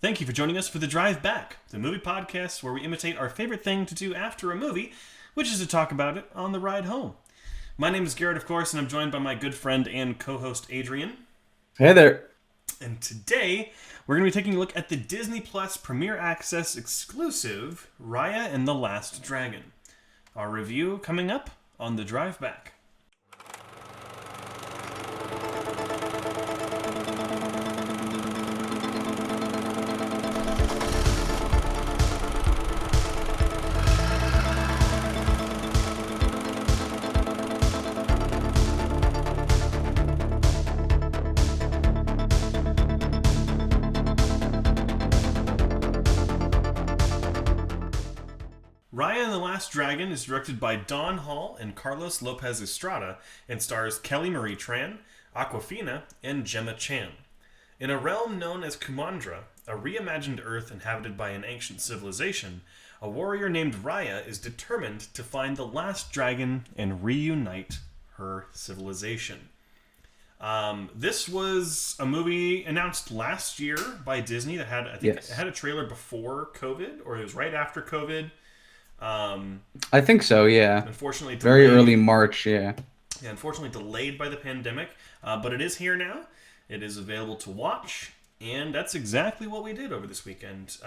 Thank you for joining us for The Drive Back, the movie podcast where we imitate our favorite thing to do after a movie, which is to talk about it on the ride home. My name is Garrett, of course, and I'm joined by my good friend and co-host Adrian. Hey there. And today, we're going to be taking a look at the Disney Plus Premier Access exclusive, Raya and the Last Dragon. Our review coming up on The Drive Back. Raya and the Last Dragon is directed by Don Hall and Carlos Lopez Estrada and stars Kelly Marie Tran, Awkwafina, and Gemma Chan. In a realm known as Kumandra, a reimagined Earth inhabited by an ancient civilization, a warrior named Raya is determined to find the last dragon and reunite her civilization. This was a movie announced last year by Disney that had, it had a trailer before COVID, or it was right after COVID. I think so, yeah. Unfortunately, very early March, yeah. Yeah, unfortunately delayed by the pandemic, but it is here now. It is available to watch, and that's exactly what we did over this weekend.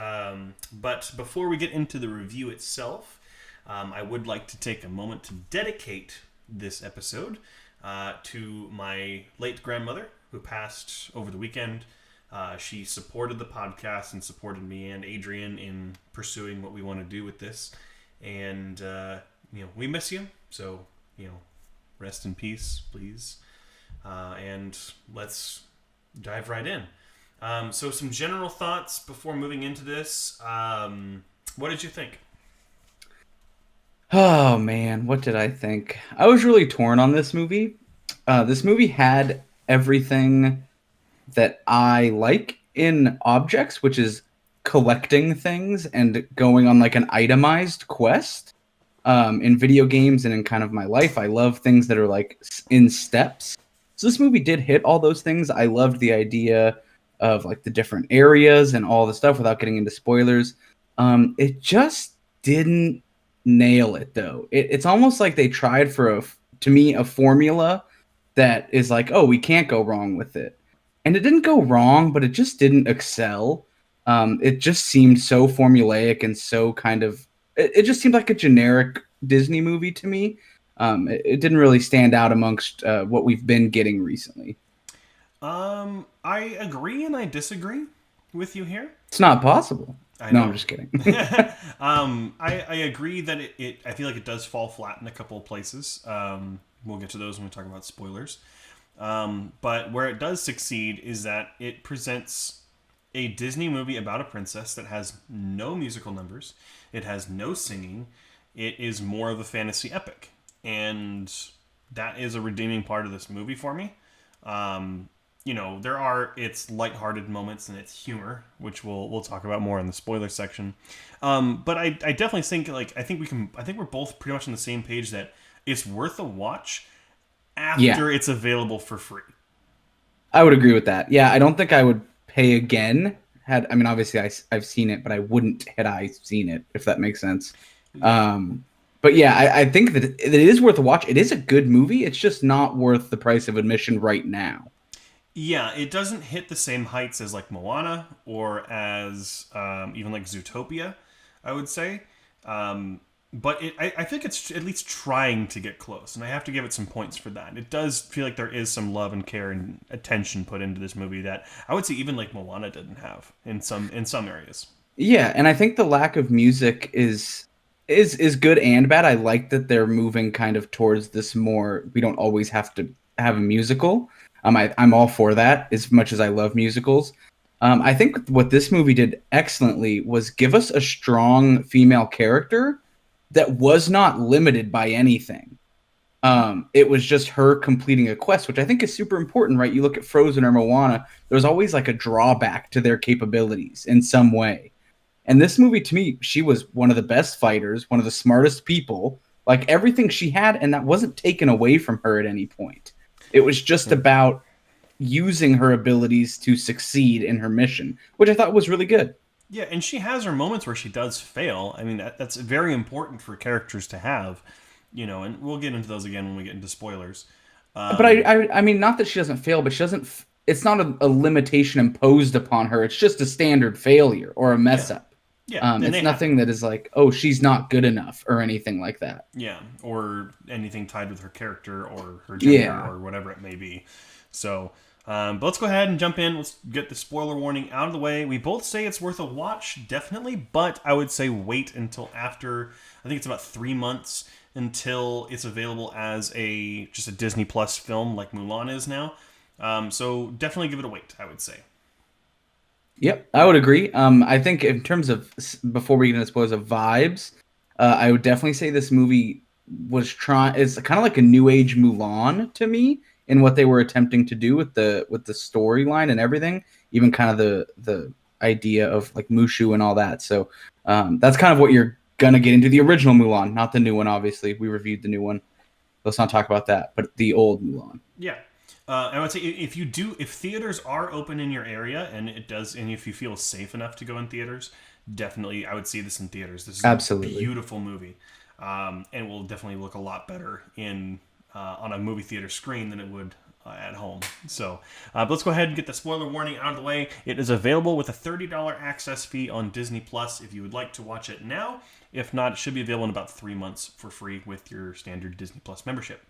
But before we get into the review itself, I would like to take a moment to dedicate this episode to my late grandmother, who passed over the weekend. She supported the podcast and supported me and Adrian in pursuing what we want to do with this. And, we miss you. So, rest in peace, please. And let's dive right in. So some general thoughts before moving into this. What did you think? Oh, man, what did I think? I was really torn on this movie. This movie had everything that I like in objects, which is collecting things and going on like an itemized quest. In video games and in kind of my life, I love things that are like in steps. So this movie did hit all those things. I loved the idea of like the different areas and all the stuff without getting into spoilers. It just didn't nail it though. It's almost like they tried for to me, a formula that is like, oh, we can't go wrong with it. And it didn't go wrong, but it just didn't excel. It just seemed so formulaic and so kind of... It just seemed like a generic Disney movie to me. It didn't really stand out amongst what we've been getting recently. I agree and I disagree with you here. It's not possible. No, I'm just kidding. I agree that I feel like it does fall flat in a couple of places. We'll get to those when we talk about spoilers. But where it does succeed is that it presents a Disney movie about a princess that has no musical numbers. It has no singing. It is more of a fantasy epic. And that is a redeeming part of this movie for me. There are its lighthearted moments and its humor, which we'll talk about more in the spoiler section. But I definitely think I think we're both pretty much on the same page that it's worth a watch after it's available for free. I would agree with that. Yeah, I don't think I would pay again. Obviously I've seen it, but I wouldn't had I seen it, if that makes sense. But yeah, I think that it is worth a watch. It is a good movie. It's just not worth the price of admission right now. Yeah, it doesn't hit the same heights as like Moana or as even like Zootopia, I would say. But I think it's at least trying to get close, and I have to give it some points for that. It does feel like there is some love and care and attention put into this movie that I would say even like Moana didn't have in some areas. Yeah, and I think the lack of music is good and bad. I like that they're moving kind of towards this more, we don't always have to have a musical. I'm all for that, as much as I love musicals. I think what this movie did excellently was give us a strong female character that was not limited by anything. It was just her completing a quest, which I think is super important, right? You look at Frozen or Moana, there's always like a drawback to their capabilities in some way. And this movie, to me, she was one of the best fighters, one of the smartest people, like everything she had, and that wasn't taken away from her at any point. It was just about using her abilities to succeed in her mission, which I thought was really good. Yeah, and she has her moments where she does fail. I mean, that's very important for characters to have, and we'll get into those again when we get into spoilers. But I mean, not that she doesn't fail, but she doesn't. It's not a limitation imposed upon her. It's just a standard failure or a mess Yeah, up. yeah, and It's nothing that is like, oh, she's not good enough or anything like that. yeah, or anything tied with her character or her gender Yeah. or whatever it may be. So, but let's go ahead and jump in. Let's get the spoiler warning out of the way. We both say it's worth a watch, definitely, but I would say wait until after. I think it's about 3 months until it's available as just a Disney Plus film like Mulan is now. So definitely give it a wait, I would say. Yep, I would agree. I think in terms of before we get into spoilers of vibes, I would definitely say this movie was trying. It's kind of like a new age Mulan to me in what they were attempting to do with the storyline and everything. Even kind of the idea of like Mushu and all that. So that's kind of what you're gonna get into the original Mulan, not the new one. Obviously, we reviewed the new one. Let's not talk about that, but the old Mulan. Yeah. I would say if theaters are open in your area and if you feel safe enough to go in theaters, definitely I would see this in theaters. This is Absolutely a beautiful movie, and will definitely look a lot better on a movie theater screen than it would at home. So let's go ahead and get the spoiler warning out of the way. It is available with a $30 access fee on Disney Plus if you would like to watch it now. If not, it should be available in about 3 months for free with your standard Disney Plus membership.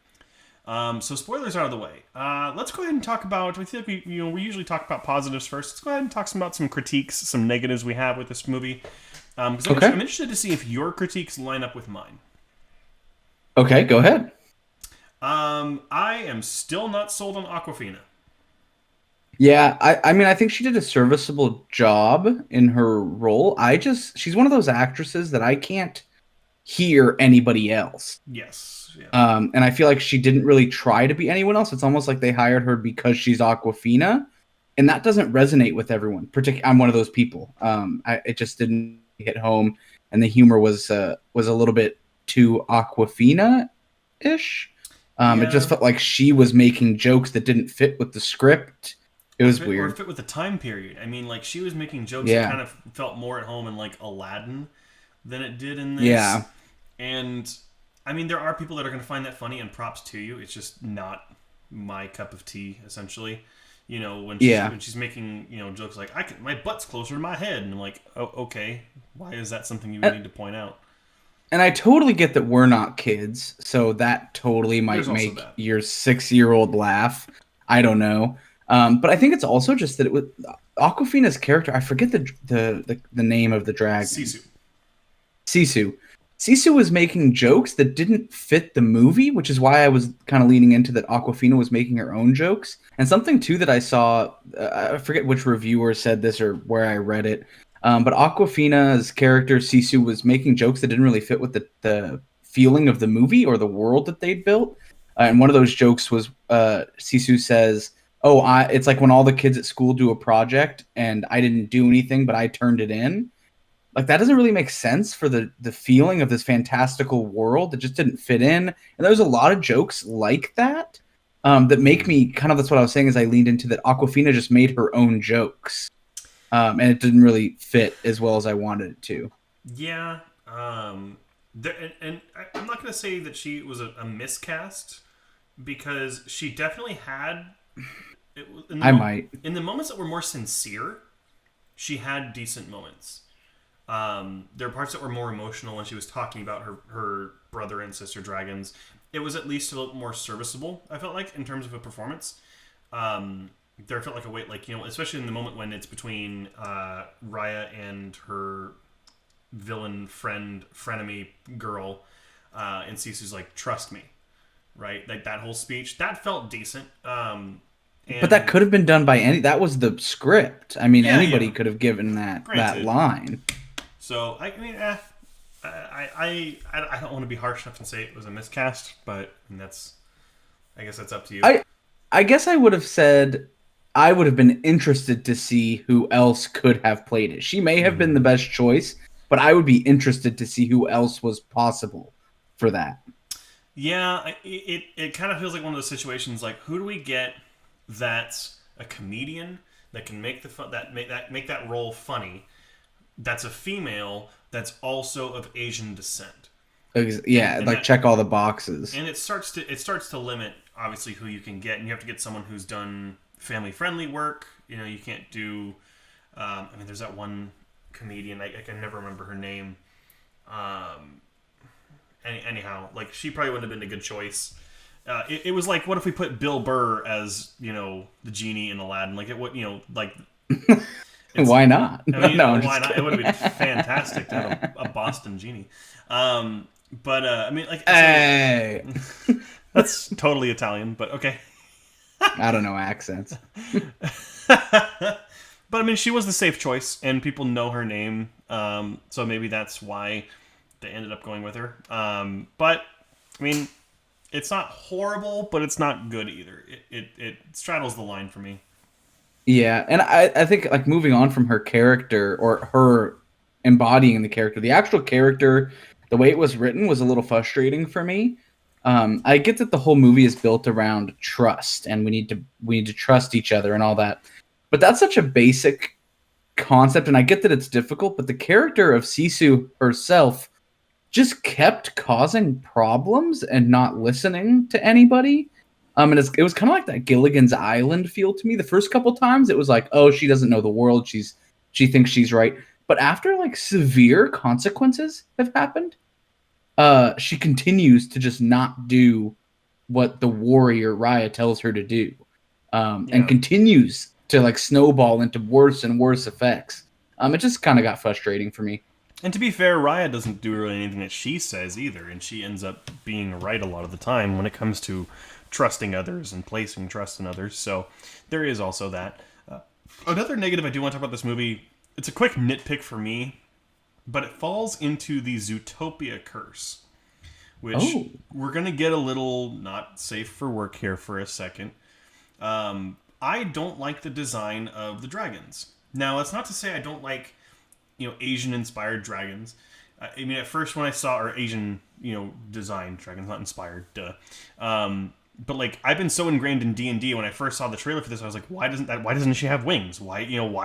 So spoilers out of the way. Let's go ahead and talk about. I feel like we usually talk about positives first. Let's go ahead and talk about some critiques, some negatives we have with this movie. Because I'm interested to see if your critiques line up with mine. Okay, go ahead. I am still not sold on Awkwafina. Yeah, I mean, I think she did a serviceable job in her role. She's one of those actresses that I can't hear anybody else. Yes. Yeah. And I feel like she didn't really try to be anyone else. It's almost like they hired her because she's Awkwafina, and that doesn't resonate with everyone. I'm one of those people. It just didn't hit home, and the humor was a little bit too Awkwafina-ish. It just felt like she was making jokes that didn't fit with the script. It was weird. Or fit with the time period. I mean, like, she was making jokes that kind of felt more at home in, like, Aladdin than it did in this. Yeah. And, I mean, there are people that are going to find that funny, and props to you. It's just not my cup of tea, essentially. When she's making, jokes like, my butt's closer to my head. And I'm like, oh, okay. Why is that something you would need to point out? And I totally get that we're not kids, so that totally might make your 6-year-old laugh. I don't know. But I think it's also just that Awkwafina's character. I forget the name of the dragon. Sisu. Sisu was making jokes that didn't fit the movie, which is why I was kind of leaning into that Awkwafina was making her own jokes. And something too that I saw, I forget which reviewer said this or where I read it, but Awkwafina's character Sisu was making jokes that didn't really fit with the feeling of the movie or the world that they'd built. And one of those jokes was Sisu says, "Oh, it's like when all the kids at school do a project and I didn't do anything, but I turned it in." Like, that doesn't really make sense for the feeling of this fantastical world. It just didn't fit in. And there's a lot of jokes like that that make me that's what I was saying is I leaned into that Awkwafina just made her own jokes. And it didn't really fit as well as I wanted it to. Yeah. And I'm not going to say that she was a miscast because she definitely had... In the moments that were more sincere, she had decent moments. There are parts that were more emotional when she was talking about her brother and sister dragons. It was at least a little more serviceable, I felt like, in terms of a performance. There felt like a weight, especially in the moment when it's between Raya and her villain frenemy girl, and Sisu's like, "Trust me," right? Like, that whole speech, that felt decent. But that could have been done by that was the script. I mean, anybody could have given that line. So, I mean, I don't want to be harsh enough and say it was a miscast, but I guess that's up to you. I guess I would have said I would have been interested to see who else could have played it. She may have been the best choice, but I would be interested to see who else was possible for that. Yeah, it kind of feels like one of those situations like, who do we get that's a comedian that can make the fun, make that role funny. That's a female that's also of Asian descent. Yeah, And like that check all the boxes. and it starts to limit obviously who you can get, and you have to get someone who's done family friendly work. You can't do. I mean, there's that one comedian. I can never remember her name. Anyhow, like she probably wouldn't have been a good choice. It was like, what if we put Bill Burr as the genie in Aladdin? Like it would, like. Why not? I mean, No, I'm why just not? It would have been fantastic to have a Boston genie. But I mean, like, Hey, that's totally Italian, but okay. I don't know accents. But I mean, she was the safe choice, and people know her name, so maybe that's why they ended up going with her. But I mean, it's not horrible, but it's not good either. It straddles the line for me. Yeah, and I think like moving on from her character or her embodying the character, the actual character, the way it was written was a little frustrating for me. I get that the whole movie is built around trust, and we need to trust each other and all that, but that's such a basic concept, and I get that it's difficult. But the character of Sisu herself just kept causing problems and not listening to anybody. And it was kind of like that Gilligan's Island feel to me. The first couple times, it was like, oh, she doesn't know the world. She thinks she's right. But after like severe consequences have happened, she continues to just not do what the warrior Raya tells her to do, and continues to like snowball into worse and worse effects. It just kind of got frustrating for me. And to be fair, Raya doesn't do really anything that she says either, and she ends up being right a lot of the time when it comes to trusting others and placing trust in others. So there is also that. Another negative I do want to talk about this movie, it's a quick nitpick for me, but it falls into the Zootopia curse, which we're going to get a little not safe for work here for a second. I don't like the design of the dragons. Now, that's not to say I don't like Asian-inspired dragons. I mean, at first when I saw, or Asian, design dragons, not inspired, duh. But like, I've been so ingrained in D&D. When I first saw the trailer for this, I was like, why doesn't she have wings? Why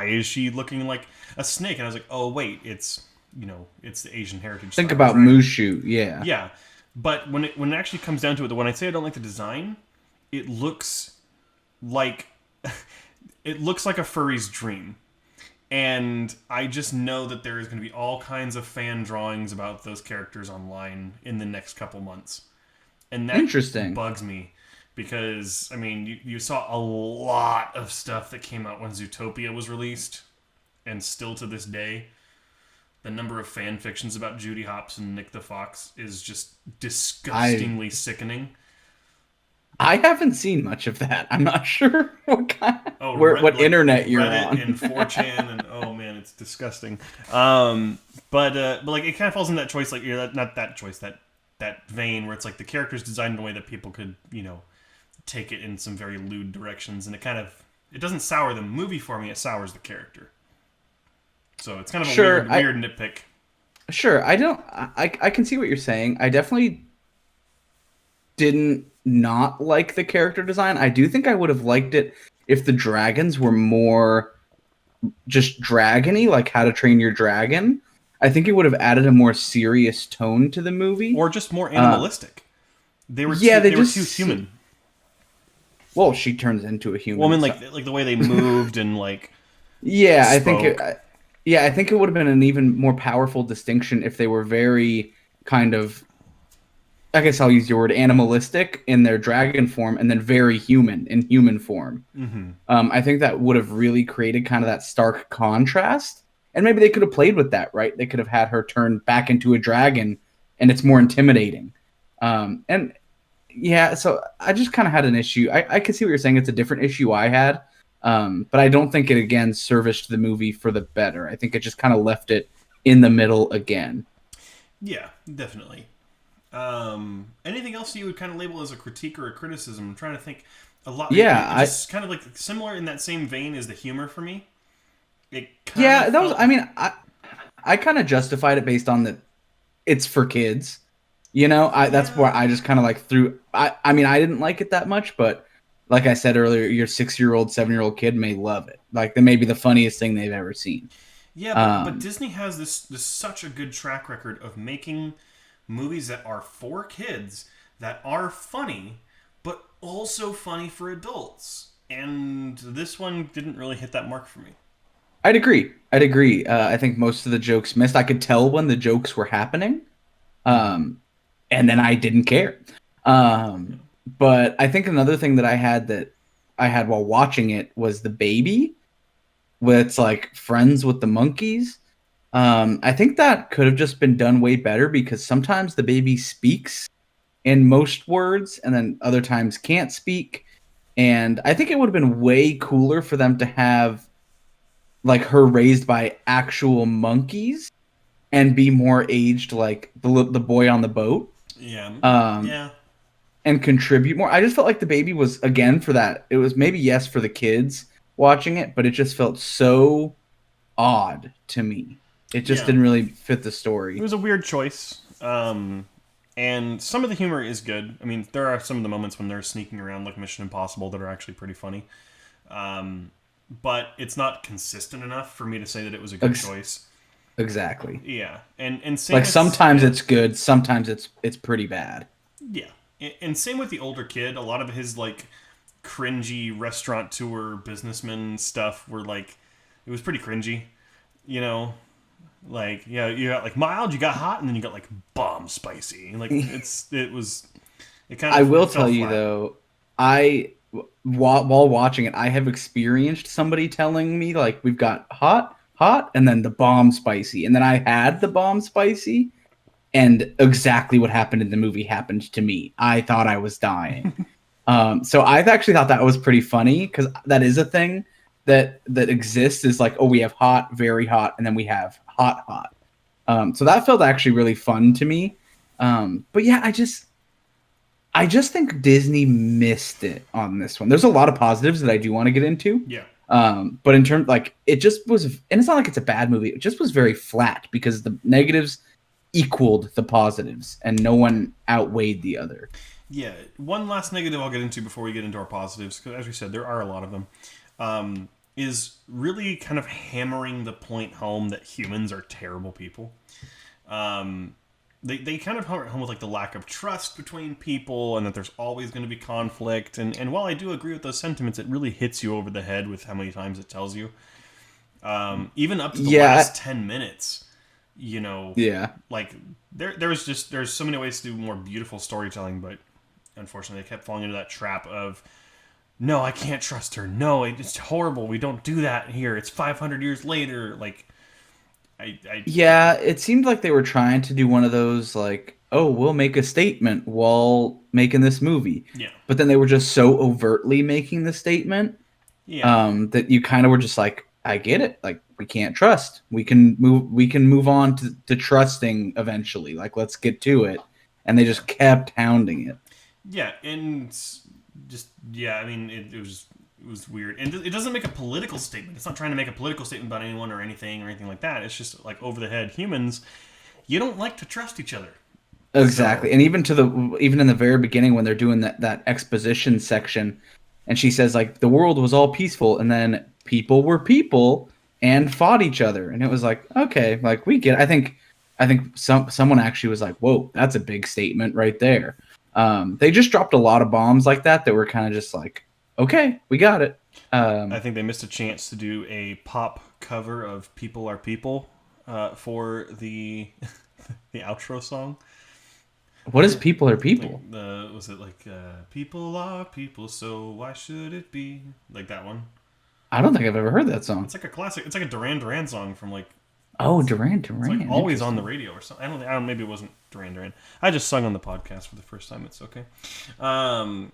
is she looking like a snake? And I was like, oh wait, it's the Asian heritage. Think about Mushu, yeah. Yeah, but when it actually comes down to it, when I say I don't like the design, it looks like a furry's dream. And I just know that there is going to be all kinds of fan drawings about those characters online in the next couple months. And that bugs me because, I mean, you saw a lot of stuff that came out when Zootopia was released. And still to this day, the number of fan fictions about Judy Hopps and Nick the Fox is just disgustingly sickening. I haven't seen much of that. I'm not sure what internet you're Reddit on. And 4chan, and oh man, it's disgusting. But like it kind of falls in that choice, like not that choice, that vein where it's like the character's designed in a way that people could take it in some very lewd directions, and it doesn't sour the movie for me. It sours the character. So it's kind of a weird nitpick. Sure, I can see what you're saying. I definitely didn't not like the character design. I do think I would have liked it if the dragons were more just dragony, like How to Train Your Dragon. I think it would have added a more serious tone to the movie, or just more animalistic. They were too human. Well, she turns into a human. Well, I mean, like the way they moved and like. Yeah, spoke. I think it would have been an even more powerful distinction if they were very kind of, I guess I'll use your word, animalistic in their dragon form, and then very human in human form. Mm-hmm. I think that would have really created kind of that stark contrast, and maybe they could have played with that, right? They could have had her turn back into a dragon, and it's more intimidating. And yeah, so I just kind of had an issue. I can see what you're saying. It's a different issue I had, but I don't think it again serviced the movie for the better. I think it just kind of left it in the middle again. Yeah, definitely. Anything else you would kind of label as a critique or a criticism? I'm trying to think. A lot. Yeah, it's kind of like similar in that same vein as the humor for me. I kind of justified it based on it's for kids. That's where I just kind of like threw. I mean, I didn't like it that much, but like I said earlier, your 6-year-old, 7-year-old kid may love it. Like, that may be the funniest thing they've ever seen. Yeah, but Disney has this such a good track record of making movies that are for kids that are funny, but also funny for adults. And this one didn't really hit that mark for me. I'd agree. I think most of the jokes missed. I could tell when the jokes were happening, and then I didn't care. But I think another thing that I had while watching it was the baby, with like friends with the monkeys. I think that could have just been done way better because sometimes the baby speaks in most words, and then other times can't speak. And I think it would have been way cooler for them to have like her raised by actual monkeys and be more aged like the boy on the boat. Yeah. Um, Yeah. and contribute more. I just felt like the baby was, again, for that. It was maybe yes for the kids watching it, but it just felt so odd to me. It just Yeah. didn't really fit the It story. was a weird choice. And some of the humor is good. I mean, there are some of the moments when they're sneaking around like Mission Impossible that are actually pretty funny. But it's not consistent enough for me to say that it was a good choice. Exactly. Yeah, and same Like with, sometimes it's good, sometimes it's pretty bad. yeah, and same with the older kid. A lot of his like cringy restaurateur businessman stuff were like, it was pretty cringy, you know. Like, yeah, you got like mild, you got hot, and then you got like bomb spicy. Like it kind of. I will it fell tell you flat. though, while watching it, I have experienced somebody telling me like we've got hot, and then the bomb spicy, and then I had the bomb spicy, and exactly what happened in the movie happened to me. I thought I was dying. So I've actually thought that was pretty funny because that is a thing that exists. Is like, oh, we have hot, very hot, and then we have hot. So that felt actually really fun to me. But yeah, I just think Disney missed it on this one. There's a lot of positives that I do want to get into. Yeah. But in terms, like, it just was, and it's not like it's a bad movie. It just was very flat because the negatives equaled the positives, and no one outweighed the other. Yeah, one last negative I'll get into before we get into our positives, because as we said, there are a lot of them, is really kind of hammering the point home that humans are terrible people. They kind of hammer it home with like the lack of trust between people and that there's always going to be conflict. And while I do agree with those sentiments, it really hits you over the head with how many times it tells you. Even up to the last 10 minutes, you know, Yeah. like there's so many ways to do more beautiful storytelling, but unfortunately they kept falling into that trap of, no, I can't trust her. No, it's horrible. We don't do that here. It's 500 years later. Like, Yeah, it seemed like they were trying to do one of those, like, oh, we'll make a statement while making this movie. yeah, But then they were just so overtly making the statement yeah, that you kind of were just like, I get it. Like, we can't trust. We can move on to trusting eventually. Like, let's get to it. And they just kept hounding it. yeah, and just yeah. I mean, it was weird, and it doesn't make a political statement. It's not trying to make a political statement about anyone or anything like that. It's just like over the head. Humans, you don't like to trust each other. Exactly. So, And even in the very beginning when they're doing that exposition section, and she says like the world was all peaceful and then people were people and fought each other. And it was like, okay, like we get it. I think someone actually was like, whoa, that's a big statement right there. They just dropped a lot of bombs like that were kind of just like, okay, we got it. I think they missed a chance to do a pop cover of "People Are People" for the the outro song. What is people are people? Like, was it like "People are people, so why should it be" like that one? I don't think I've ever heard that song. It's like a classic. It's like a Duran Duran song from like Oh, Duran it's Duran. like always on the radio or something. I don't. Maybe it wasn't Duran Duran. I just sung on the podcast for the first time. It's okay. And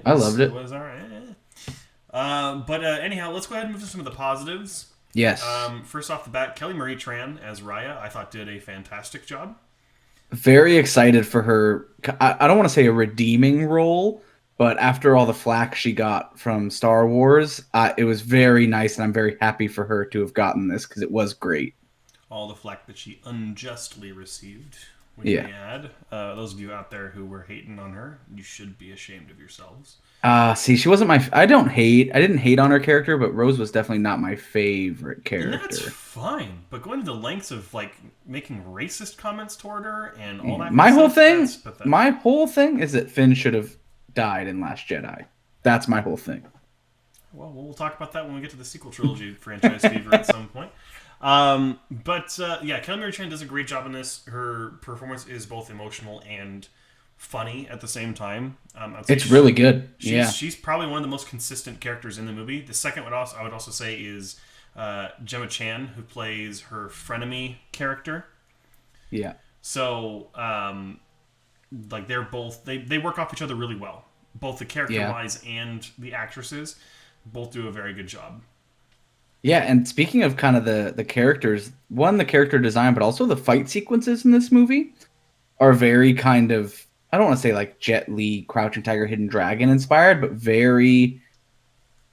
I loved it. It was all right. But anyhow, let's go ahead and move to some of the positives. Yes. First off the bat, Kelly Marie Tran as Raya, I thought did a fantastic job. Very excited for her. I don't want to say a redeeming role, but after all the flack she got from Star Wars, it was very nice, and I'm very happy for her to have gotten this because it was great. All the flack that she unjustly received. we Yeah. may add. Those of you out there who were hating on her, you should be ashamed of yourselves. See, she wasn't my. I didn't hate on her character, but Rose was definitely not my favorite And that's character. fine, but going to the lengths of like making racist comments toward her and all Yeah. that kind of stuff, that's pathetic. My whole thing is that Finn should have died in Last Jedi. That's my whole thing. Well, we'll talk about that when we get to the sequel trilogy franchise fever at some point. Yeah, Kelly Marie Tran does a great job in this. Her performance is both emotional and funny at the same time. It's really good. Yeah. She's probably one of the most consistent characters in the movie. The second I would also say is Gemma Chan, who plays her frenemy character. Yeah. So, like they're both they work off each other really well. Both the character wise and the actresses both do a very good job. Yeah, and speaking of kind of the characters, the character design, but also the fight sequences in this movie are very kind of, I don't want to say like Jet Li, Crouching Tiger, Hidden Dragon inspired, but very,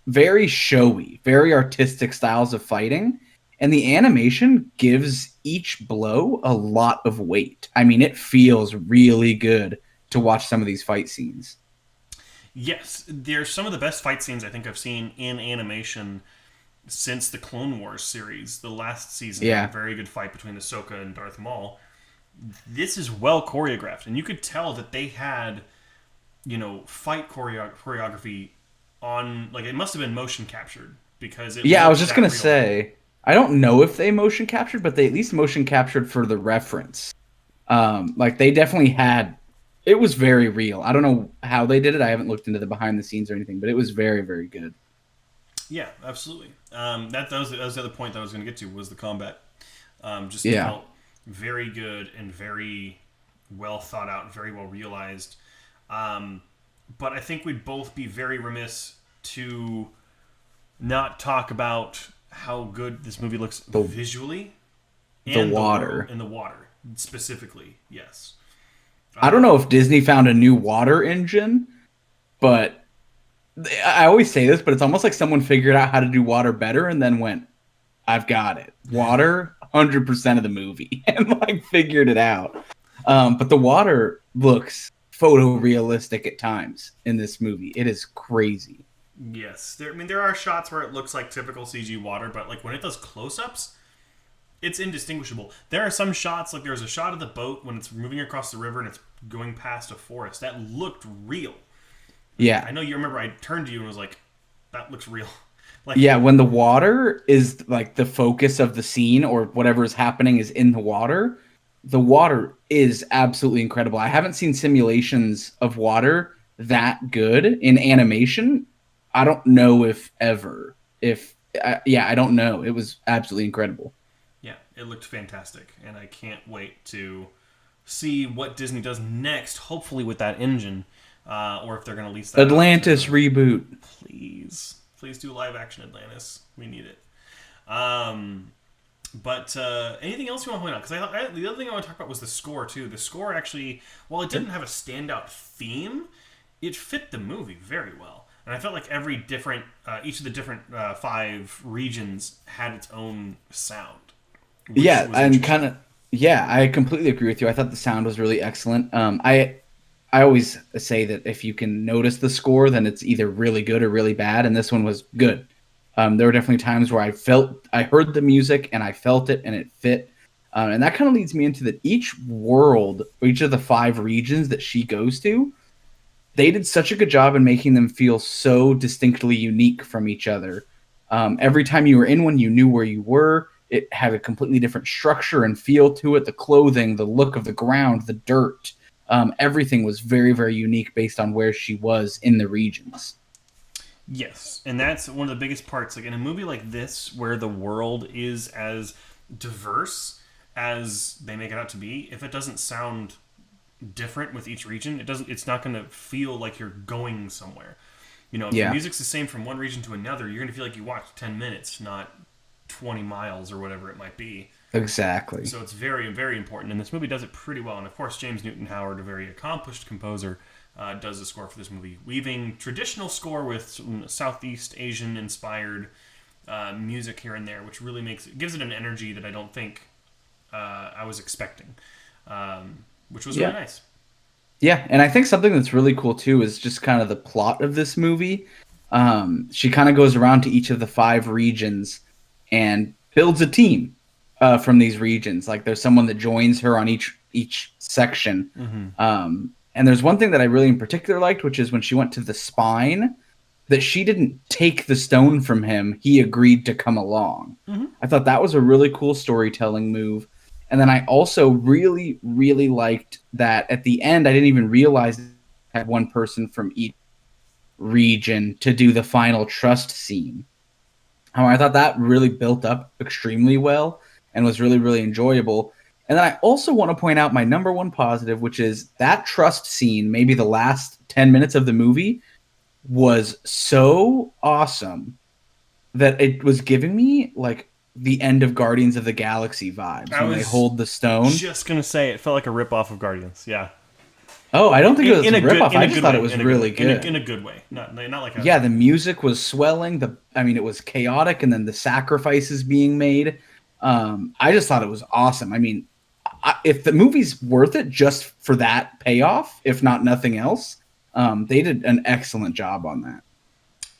very showy, very artistic styles of fighting. And the animation gives each blow a lot of weight. I mean, it feels really good to watch some of these fight scenes. Yes, they're some of the best fight scenes I think I've seen in animation since the Clone Wars series. The last season had a very good fight between Ahsoka and Darth Maul. This is well choreographed, and you could tell that they had, fight choreography on, like, it must have been motion captured because it. Yeah, I was just gonna say, I don't know if they motion captured, but they at least motion captured for the reference. Like they definitely had. It was very real. I don't know how they did it. I haven't looked into the behind the scenes or anything, but it was very, very good. Yeah, absolutely. That was the other point that I was going to get to was the combat. Just felt very good and very well thought out, very well realized. But I think we'd both be very remiss to not talk about how good this movie looks visually. And the water. And the water, specifically, yes. I don't know if Disney found a new water engine, but I always say this, but it's almost like someone figured out how to do water better and then went, I've got it. Water, 100% of the movie, and like figured it out. But the water looks photorealistic at times in this movie. It is crazy. Yes. There are shots where it looks like typical CG water, but like when it does close-ups, it's indistinguishable. There are some shots, like there's a shot of the boat when it's moving across the river and it's going past a forest. That looked real. Yeah. I know you remember I turned to you and was like, that looks real. Like, yeah, when the water is like the focus of the scene or whatever is happening is in the water is absolutely incredible. I haven't seen simulations of water that good in animation. I don't know if ever. I don't know. It was absolutely incredible. Yeah, it looked fantastic, and I can't wait to see what Disney does next, hopefully with that engine, or if they're going to lease that Atlantis reboot. Please do live action Atlantis. We need it. But anything else you want to point out? Because the other thing I want to talk about was the score, too. The score actually, while it didn't have a standout theme, it fit the movie very well. And I felt like each of the different 5 regions had its own sound. Yeah, and I completely agree with you. I thought the sound was really excellent. I always say that if you can notice the score, then it's either really good or really bad, and this one was good. There were definitely times where I heard the music and I felt it and it fit. And that kind of leads me into that each of the 5 regions that she goes to, they did such a good job in making them feel so distinctly unique from each other. Every time you were in one, you knew where you were. It had a completely different structure and feel to it. The clothing, the look of the ground, the dirt, everything was very, very unique based on where she was in the regions. Yes, and that's one of the biggest parts. Like in a movie like this, where the world is as diverse as they make it out to be, if it doesn't sound different with each region, it's not going to feel like you're going somewhere. If the music's the same from one region to another, you're going to feel like you walked 10 minutes, not 20 miles or whatever it might be. Exactly. So it's very, very important, and this movie does it pretty well. And of course, James Newton Howard, a very accomplished composer, does the score for this movie, weaving traditional score with some Southeast Asian inspired music here and there, which really gives it an energy that I don't think I was expecting. which was really nice. Yeah, and I think something that's really cool too is just kind of the plot of this movie. She kind of goes around to each of the 5 regions and builds a team from these regions. Like there's someone that joins her on each section. And there's one thing that I really in particular liked, which is when she went to the spine, that she didn't take the stone from him. He agreed to come along. I thought that was a really cool storytelling move. And then I also really, really liked that at the end, I didn't even realize I had one person from each region to do the final trust scene. I thought that really built up extremely well and was really, really enjoyable. And then I also want to point out my number one positive, which is that trust scene, maybe the last 10 minutes of the movie, was so awesome that it was giving me like the end of Guardians of the Galaxy vibes when they hold the stone. Just gonna say it felt like a ripoff of Guardians. Yeah. Oh, I don't think it was a ripoff. I just thought it was really good. In a good way. Not like a... Yeah, the music was swelling. It was chaotic, and then the sacrifices being made. I just thought it was awesome. I mean, if the movie's worth it just for that payoff, if not nothing else, they did an excellent job on that.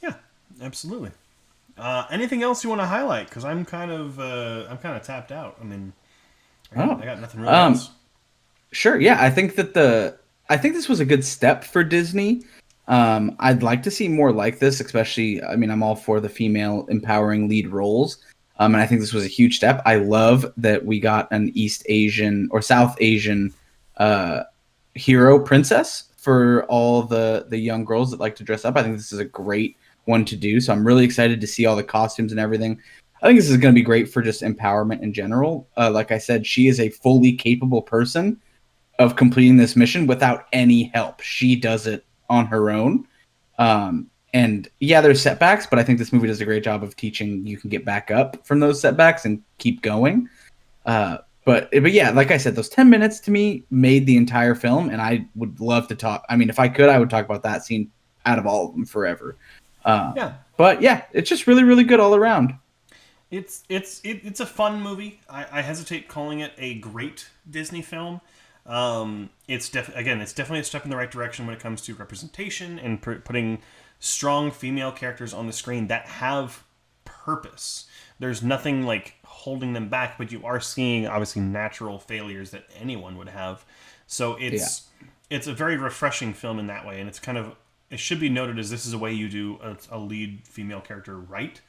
Yeah, absolutely. Anything else you want to highlight? Because I'm kind of tapped out. I mean, I got nothing really else. Sure. Yeah, I think this was a good step for Disney. I'd like to see more like this, especially. I mean, I'm all for the female empowering lead roles. And I think this was a huge step. I love that we got an East Asian or South Asian hero princess for all the young girls that like to dress up. I think this is a great one to do. So I'm really excited to see all the costumes and everything. I think this is going to be great for just empowerment in general. Like I said, she is a fully capable person of completing this mission without any help. She does it on her own. And yeah, there's setbacks, but I think this movie does a great job of teaching you can get back up from those setbacks and keep going. But yeah, like I said, those 10 minutes to me made the entire film, and I would love to talk. I mean, if I could, I would talk about that scene out of all of them forever. But yeah, it's just really, really good all around. It's a fun movie. I hesitate calling it a great Disney film. It's definitely a step in the right direction when it comes to representation and putting strong female characters on the screen that have purpose. There's nothing like holding them back, but you are seeing obviously natural failures that anyone would have. So it's a very refreshing film in that way, and it should be noted as this is a way you do a lead female character right,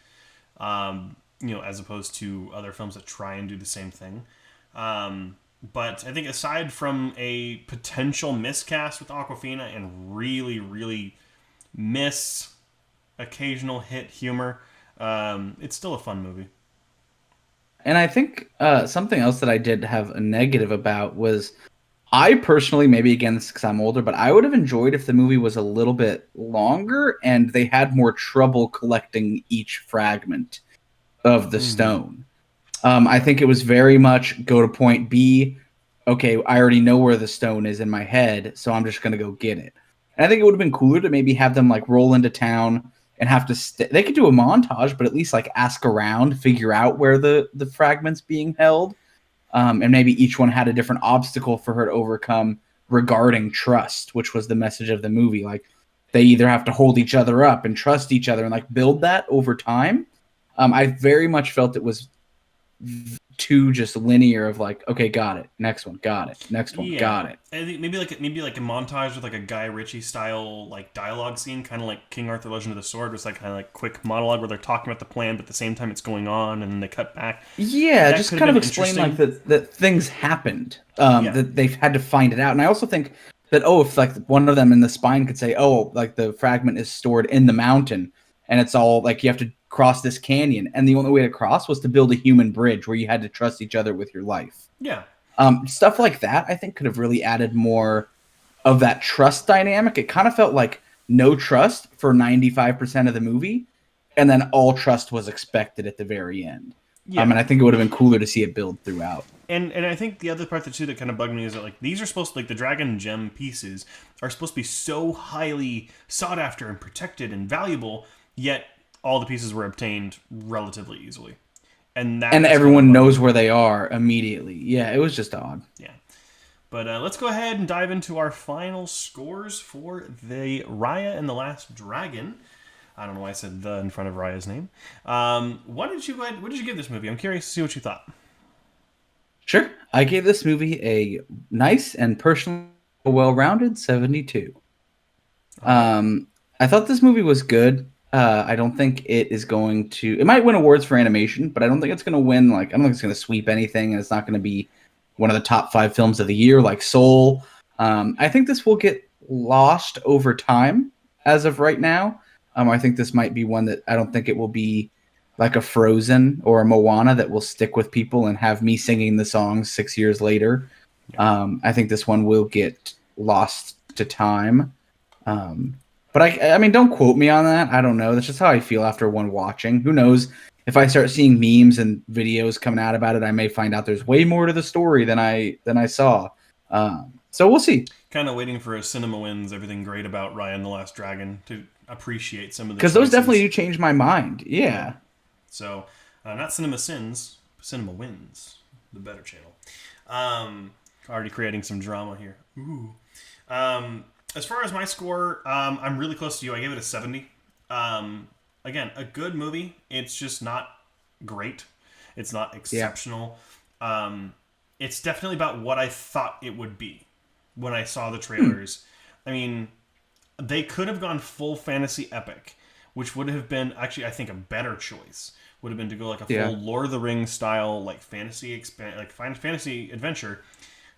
as opposed to other films that try and do the same thing. But I think aside from a potential miscast with Awkwafina and really, really miss occasional hit humor, it's still a fun movie. And I think something else that I did have a negative about was I personally, maybe again, because I'm older, but I would have enjoyed if the movie was a little bit longer and they had more trouble collecting each fragment of the stone. I think it was very much go to point B. Okay, I already know where the stone is in my head, so I'm just going to go get it. And I think it would have been cooler to maybe have them like roll into town and have to they could do a montage, but at least like ask around, figure out where the fragment's being held. And maybe each one had a different obstacle for her to overcome regarding trust, which was the message of the movie. Like they either have to hold each other up and trust each other and like build that over time. I very much felt it was too just linear of like, okay, got it, next one, got it, next one, got it. I think maybe like a montage with like a Guy Ritchie style like dialogue scene, kind of like King Arthur: Legend of the Sword, just like kind of like quick monologue where they're talking about the plan, but at the same time it's going on, and then they cut back. Yeah, that just kind of explain like that things happened, that they've had to find it out. And I also think that if like one of them in the spine could say, like the fragment is stored in the mountain, and it's all like you have to cross this canyon, and the only way to cross was to build a human bridge where you had to trust each other with your life. Yeah. Stuff like that I think could have really added more of that trust dynamic. It kind of felt like no trust for 95% of the movie, and then all trust was expected at the very end. And I think it would have been cooler to see it build throughout. And I think the other part that kind of bugged me is that like these are supposed to, like the dragon gem pieces are supposed to be so highly sought after and protected and valuable, yet all the pieces were obtained relatively easily. And everyone knows where they are immediately. Yeah, it was just odd. Yeah. But let's go ahead and dive into our final scores for the Raya and the Last Dragon. I don't know why I said the in front of Raya's name. What did you give this movie? I'm curious to see what you thought. Sure. I gave this movie a nice and personally well-rounded 72. I thought this movie was good. I don't think it is going to... It might win awards for animation, but I don't think it's going to win... I don't think it's going to sweep anything, and it's not going to be one of the top 5 films of the year, like Soul. I think this will get lost over time as of right now. I think this might be one that I don't think it will be like a Frozen or a Moana that will stick with people and have me singing the songs 6 years later. I think this one will get lost to time. But I mean, don't quote me on that. I don't know. That's just how I feel after one watching. Who knows? If I start seeing memes and videos coming out about it, I may find out there's way more to the story than I saw. So we'll see. Kind of waiting for a Cinema Wins Everything Great About Raya and the Last Dragon to appreciate some of the because those definitely do change my mind. Yeah. So not Cinema Sins, Cinema Wins, the better channel. Already creating some drama here. Ooh. As far as my score, I'm really close to you. I gave it a 70. Again, a good movie. It's just not great. It's not exceptional. Yeah. It's definitely about what I thought it would be when I saw the trailers. I mean, they could have gone full fantasy epic, which would have been actually, I think, a better choice. Would have been to go like a full Lord of the Rings style, like fantasy adventure.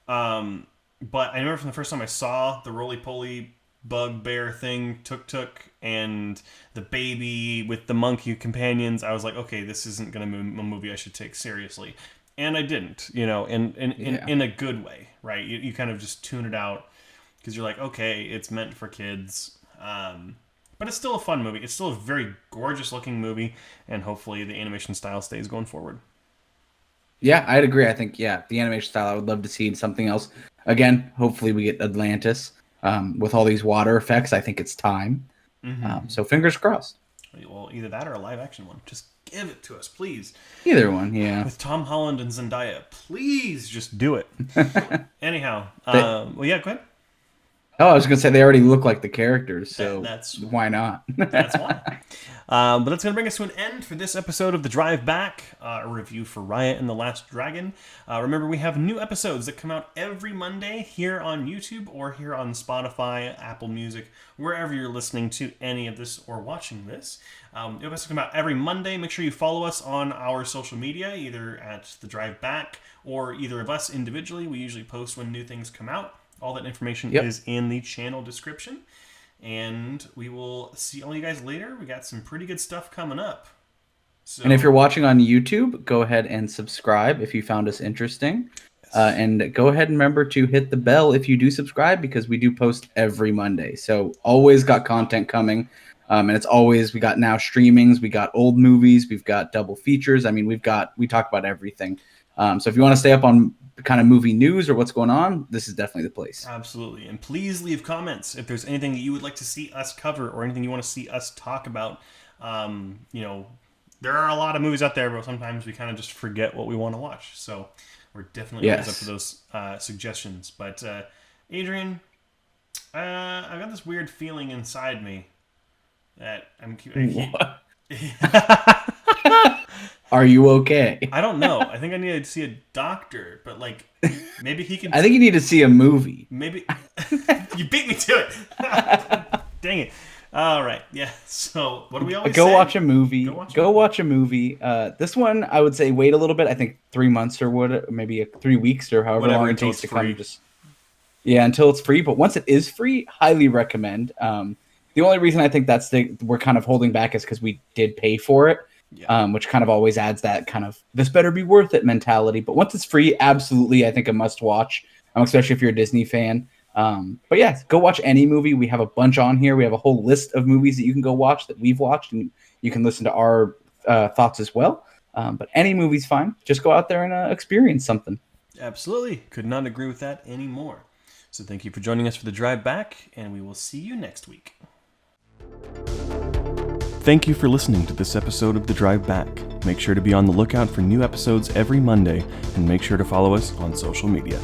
But I remember from the first time I saw the roly-poly bugbear thing, Tuk-Tuk, and the baby with the monkey companions, I was like, okay, this isn't going to be a movie I should take seriously. And I didn't, in a good way, right? You kind of just tune it out because you're like, okay, it's meant for kids. But it's still a fun movie. It's still a very gorgeous-looking movie, and hopefully the animation style stays going forward. Yeah, I'd agree. I think, the animation style, I would love to see something else. Again, hopefully we get Atlantis. With all these water effects, I think it's time. Mm-hmm. So fingers crossed. Well, either that or a live-action one. Just give it to us, please. Either one, yeah. With Tom Holland and Zendaya. Please just do it. Anyhow, go ahead. Oh, I was going to say they already look like the characters, so that's why not? That's why. But that's going to bring us to an end for this episode of The Drive Back, a review for Raya and the Last Dragon. Remember, we have new episodes that come out every Monday here on YouTube or here on Spotify, Apple Music, wherever you're listening to any of this or watching this. New episodes come out every Monday. Make sure you follow us on our social media, either at The Drive Back or either of us individually. We usually post when new things come out. All that information is in the channel description. And we will see all you guys later. We got some pretty good stuff coming up. So, and if you're watching on YouTube, go ahead and subscribe if you found us interesting. Yes. And go ahead and remember to hit the bell if you do subscribe, because we do post every Monday. So always got content coming. And it's always, we got now streamings, we got old movies, we've got double features. I mean, we talk about everything. So if you want to stay up on kind of movie news or what's going on, this is definitely the place. Absolutely. And please leave comments if there's anything that you would like to see us cover or anything you want to see us talk about. There are a lot of movies out there, but sometimes we kind of just forget what we want to watch. So we're definitely always up for those suggestions. But Adrian, I've got this weird feeling inside me that What? Are you okay? I don't know. I think I need to see a doctor, but maybe he can. I think you need to see a movie. Maybe you beat me to it. Dang it! All right, yeah. So what do we always go say? Watch a movie. Go watch a movie. This one, I would say, wait a little bit. I think 3 months or maybe 3 weeks or however long it takes to come. Until it's free. But once it is free, highly recommend. The only reason I think we're kind of holding back is because we did pay for it. Yeah. Which kind of always adds that kind of this better be worth it mentality. But once it's free, absolutely, I think a must watch, especially if you're a Disney fan. But yeah, go watch any movie. We have a bunch on here. We have a whole list of movies that you can go watch that we've watched, and you can listen to our thoughts as well. But any movie's fine. Just go out there and experience something. Absolutely. Could not agree with that anymore. So thank you for joining us for The Drive Back, and we will see you next week. Thank you for listening to this episode of The Drive Back. Make sure to be on the lookout for new episodes every Monday, and make sure to follow us on social media.